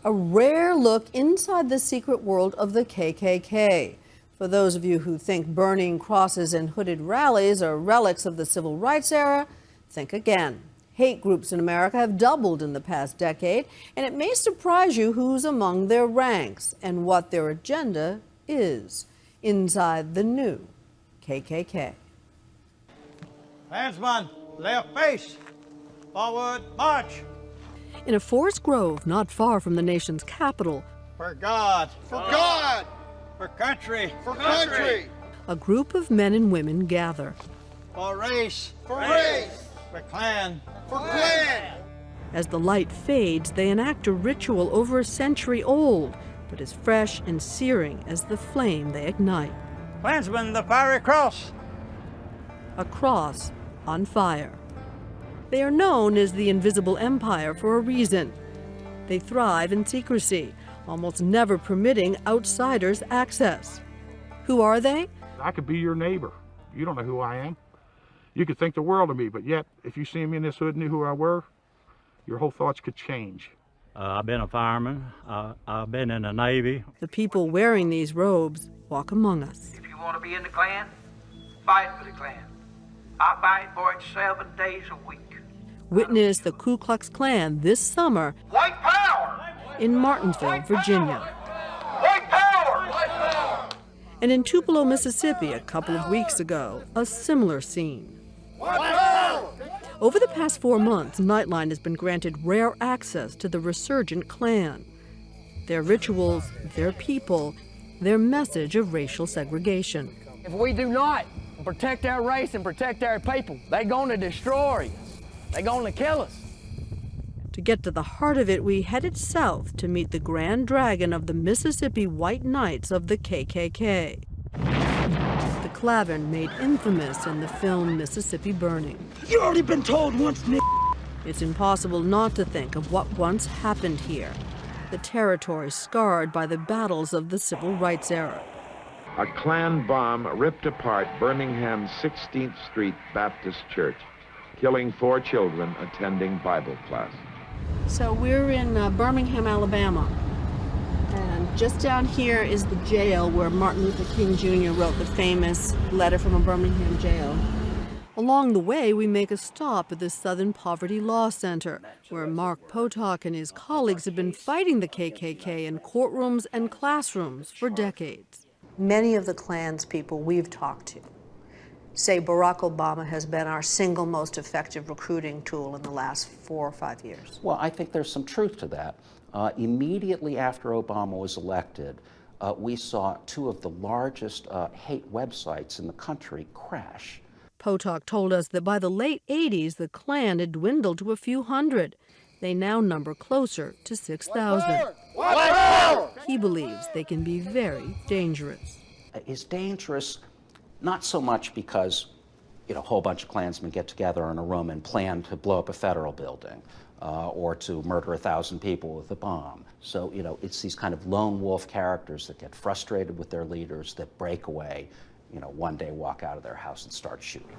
A rare look inside the secret world of the KKK. For those of you who think burning crosses and hooded rallies are relics of the civil rights era, think again. Hate groups in America have doubled in the past decade, and it may surprise you who's among their ranks and what their agenda is inside the new KKK. Klansmen, left face, forward march. In a forest grove not far from the nation's capital, For God, for God, for country, For country! a group of men and women gather. for race, For race! for clan. For clan! As the light fades, they enact a ritual over a century old, but as fresh and searing as the flame they ignite. Klansmen, the fiery cross. A cross on fire. They are known as the Invisible Empire for a reason. They thrive in secrecy, almost never permitting outsiders access. Who are they? I could be your neighbor. You don't know who I am. You could think the world of me, but yet, if you see me in this hood and knew who I were, your whole thoughts could change. I've been a fireman. I've been in the Navy. The people wearing these robes walk among us. If you want to be in the Klan, fight for the Klan. I fight for it 7 days a week. Witness the Klu Klux Klan this summer White power! in Martinsville, Virginia. White power! White power! And in Tupelo, Mississippi, a couple of weeks ago, a similar scene. Over the past 4 months, Nightline has been granted rare access to the resurgent Klan. Their rituals, their people, their message of racial segregation. If we do not protect our race and protect our people, they're going to destroy us. They're going to kill us. To get to the heart of it, we headed south to meet the Grand Dragon of the Mississippi White Knights of the KKK. The Klavern made infamous in the film Mississippi Burning. You already been told once, Nick. It's impossible not to think of what once happened here, the territory scarred by the battles of the civil rights era. A Klan bomb ripped apart Birmingham's 16th Street Baptist Church, killing 4 children attending Bible class. So we're in Birmingham, Alabama. And just down here is the jail where Martin Luther King Jr. wrote the famous letter from a Birmingham jail. Along the way, we make a stop at the Southern Poverty Law Center, where Mark Potok and his colleagues have been fighting the KKK in courtrooms and classrooms for decades. Many of the Klan's people we've talked to say Barack Obama has been our single most effective recruiting tool in the last 4 or 5 years. Well, I think there's some truth to that. Immediately after Obama was elected, we saw 2 of the largest hate websites in the country crash. Potok told us that by the late 80s, the Klan had dwindled to a few hundred. They now number closer to 6,000. He believes they can be very dangerous. It's dangerous not so much because, a whole bunch of Klansmen get together in a room and plan to blow up a federal building or to murder 1,000 people with a bomb. So, it's these kind of lone wolf characters that get frustrated with their leaders, that break away, one day walk out of their house and start shooting.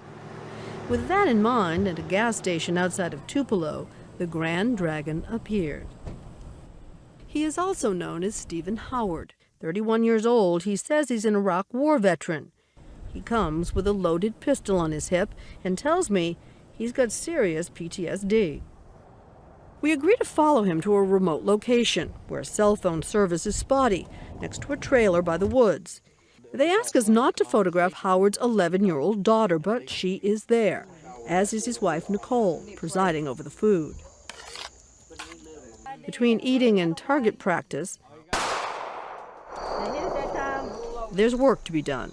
With that in mind, at a gas station outside of Tupelo, the Grand Dragon appeared. He is also known as Stephen Howard. 31 years old, he says he's an Iraq War veteran. He comes with a loaded pistol on his hip and tells me he's got serious PTSD. We agree to follow him to a remote location where cell phone service is spotty, next to a trailer by the woods. They ask us not to photograph Howard's 11-year-old daughter, but she is there, as is his wife Nicole, presiding over the food. Between eating and target practice, there's work to be done.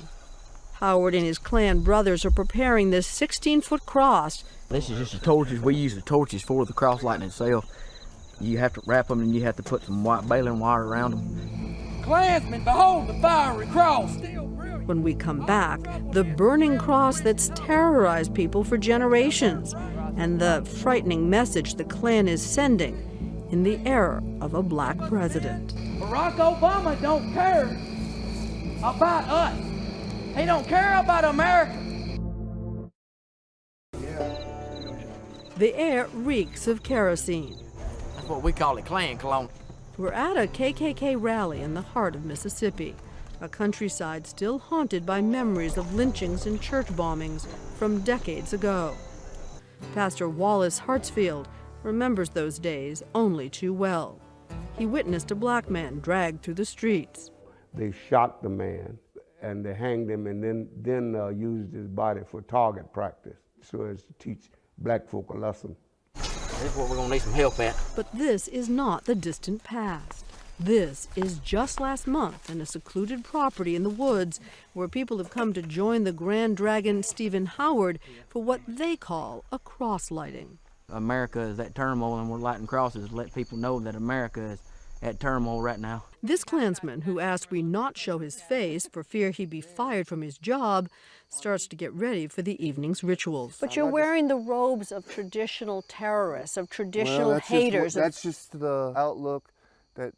Howard and his Klan brothers are preparing this 16-foot cross. This is just the torches. We use the torches for the cross lighting itself. You have to wrap them and you have to put some white baling wire around them. Klansmen, behold the fiery cross. Still brilliant. When we come back, the burning cross that's terrorized people for generations, and the frightening message the Klan is sending in the era of a black president. Barack Obama don't care about us. He don't care about America. The air reeks of kerosene. That's what we call it, Klan cologne. We're at a KKK rally in the heart of Mississippi, a countryside still haunted by memories of lynchings and church bombings from decades ago. Pastor Wallace Hartsfield remembers those days only too well. He witnessed a black man dragged through the streets. They shot the man and they hanged him, and then used his body for target practice, so as to teach black folk a lesson. This is what we're gonna need some help at. But this is not the distant past. This is just last month in a secluded property in the woods where people have come to join the Grand Dragon Stephen Howard for what they call a cross lighting. America is at turmoil, and we're lighting crosses to let people know that America is at turmoil right now. This Klansman, who asked we not show his face for fear he'd be fired from his job, starts to get ready for the evening's rituals. But you're wearing the robes of traditional terrorists, of traditional haters. That's just the outlook that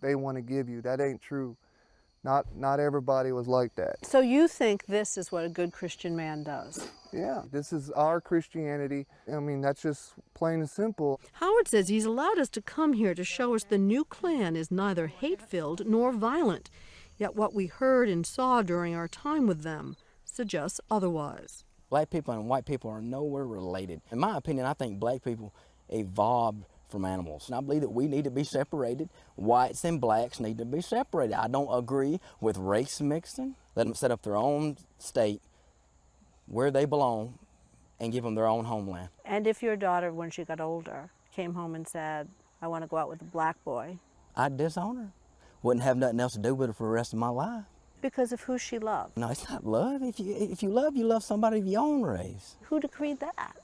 they want to give you. That ain't true. Not everybody was like that. So you think this is what a good Christian man does? Yeah, this is our Christianity. I mean, that's just plain and simple. Howard says he's allowed us to come here to show us the new Klan is neither hate-filled nor violent. Yet what we heard and saw during our time with them suggests otherwise. Black people and white people are nowhere related. In my opinion, I think black people evolved from animals. And I believe that we need to be separated. Whites and blacks need to be separated. I don't agree with race mixing. Let them set up their own state where they belong and give them their own homeland. And if your daughter, when she got older, came home and said, I want to go out with a black boy. I'd disown her. Wouldn't have nothing else to do with her for the rest of my life. Because of who she loved. No, it's not love. If you love somebody of your own race. Who decreed that?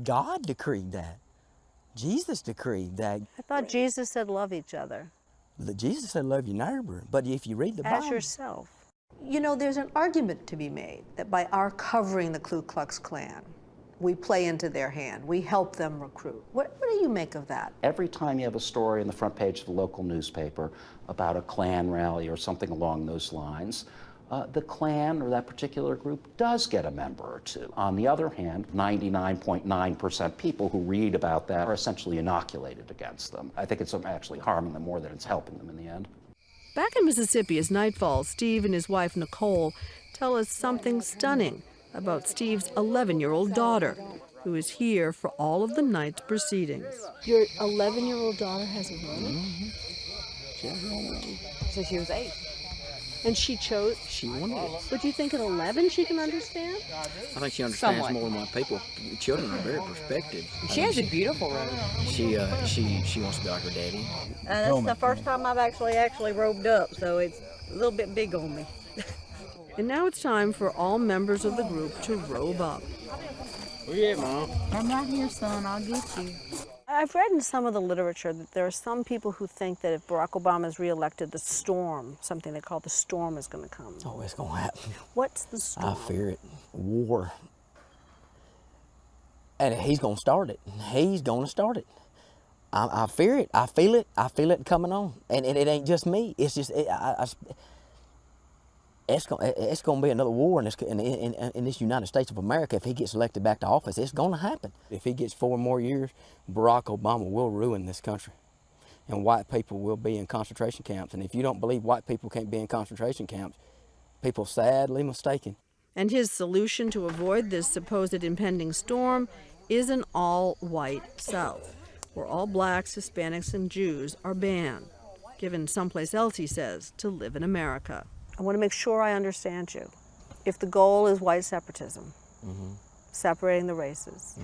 God decreed that. Jesus decreed that. I thought Jesus said love each other. Jesus said love your neighbor, but if you read the Bible... As yourself. You know, there's an argument to be made that by our covering the Klu Klux Klan, we play into their hand, we help them recruit. What do you make of that? Every time you have a story on the front page of the local newspaper about a Klan rally or something along those lines, the Klan or that particular group does get a member or two. On the other hand, 99.9% people who read about that are essentially inoculated against them. I think it's actually harming them more than it's helping them in the end. Back in Mississippi as night falls, Steve and his wife Nicole tell us something stunning about Steve's 11-year-old daughter, who is here for all of the night's proceedings. Your 11-year-old daughter has a woman? So she was 8. And she chose? She wanted it. But you think at 11 she can understand? I think she understands more than what people. Children are very perspective. She has a beautiful robe. She wants to be like her daddy. That's the first time I've actually robed up, so it's a little bit big on me. And now it's time for all members of the group to robe up. Where you at, Mom? I'm right here, son. I'll get you. I've read in some of the literature that there are some people who think that if Barack Obama is reelected, the storm, something they call the storm, is going to come. Oh, it's going to happen. What's the storm? I fear it. War. And he's going to start it. He's going to start it. I fear it. I feel it. I feel it coming on. And it ain't just me. It's just, it's going to be another war in this United States of America. If he gets elected back to office, it's going to happen. If he gets 4 more years, Barack Obama will ruin this country. And white people will be in concentration camps. And if you don't believe white people can't be in concentration camps, people sadly mistaken. And his solution to avoid this supposed impending storm is an all-white South, where all blacks, Hispanics, and Jews are banned, given someplace else, he says, to live in America. I want to make sure I understand you. If the goal is white separatism, separating the races,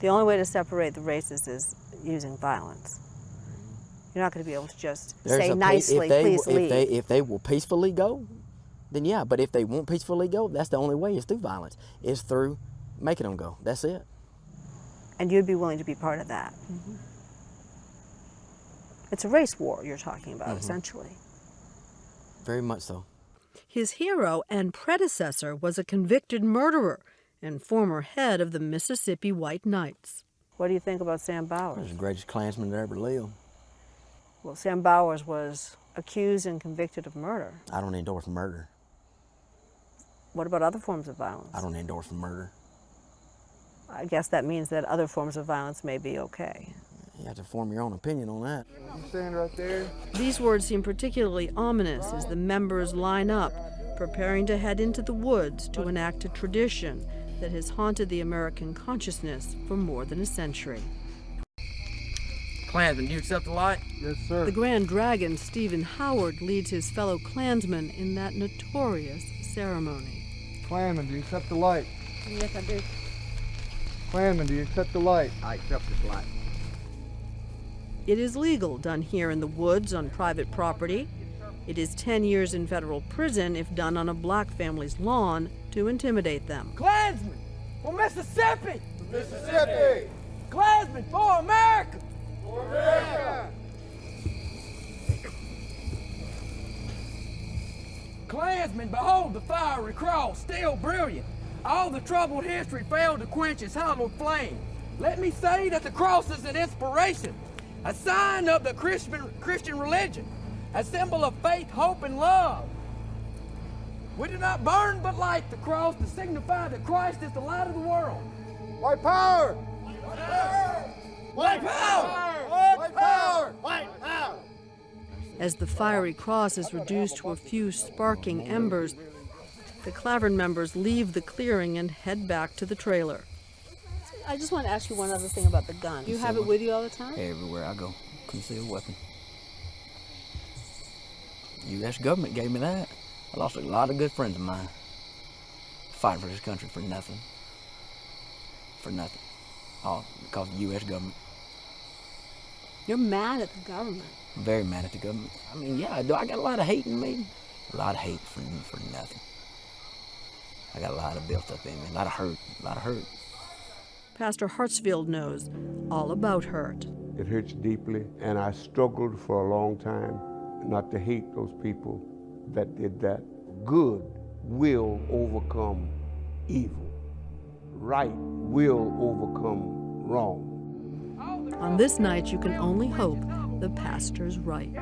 the only way to separate the races is using violence. You're not going to be able to just say nicely, please leave. If they will peacefully go, then yeah. But if they won't peacefully go, that's the only way is through violence. It's through making them go. That's it. And you'd be willing to be part of that. It's a race war you're talking about, essentially. Very much so. His hero and predecessor was a convicted murderer and former head of the Mississippi White Knights. What do you think about Sam Bowers? He's the greatest Klansman that ever lived. Well, Sam Bowers was accused and convicted of murder. I don't endorse murder. What about other forms of violence? I don't endorse murder. I guess that means that other forms of violence may be okay. You have to form your own opinion on that. You stand right there. These words seem particularly ominous as the members line up, preparing to head into the woods to enact a tradition that has haunted the American consciousness for more than a century. Klansman, do you accept the light? Yes, sir. The Grand Dragon, Stephen Howard, leads his fellow Klansmen in that notorious ceremony. Klansman, do you accept the light? Yes, I do. Klansman, do you accept the light? I accept this light. It is legal done here in the woods on private property. It is 10 years in federal prison if done on a black family's lawn to intimidate them. Klansman for Mississippi! Mississippi! Klansman for America! For America! Klansmen, behold the fiery cross, still brilliant. All the troubled history failed to quench its hallowed flame. Let me say that the cross is an inspiration, a sign of the Christian religion, a symbol of faith, hope, and love. We do not burn but light the cross to signify that Christ is the light of the world. White power! White power! White power! White power! White power! As the fiery cross is reduced to a few sparking embers, the Clavern members leave the clearing and head back to the trailer. I just want to ask you one other thing about the gun. Do you have it with you all the time? Everywhere I go, concealed weapon. U.S. government gave me that. I lost a lot of good friends of mine fighting for this country for nothing. For nothing. All because of the U.S. government. You're mad at the government. I'm very mad at the government. I mean, yeah, I do. I got a lot of hate in me. A lot of hate for nothing. I got a lot of built up in me. A lot of hurt. Pastor Hartsfield knows all about hurt. It hurts deeply, and I struggled for a long time not to hate those people that did that. Good will overcome evil. Right will overcome wrong. On this night, you can only hope the pastor's right.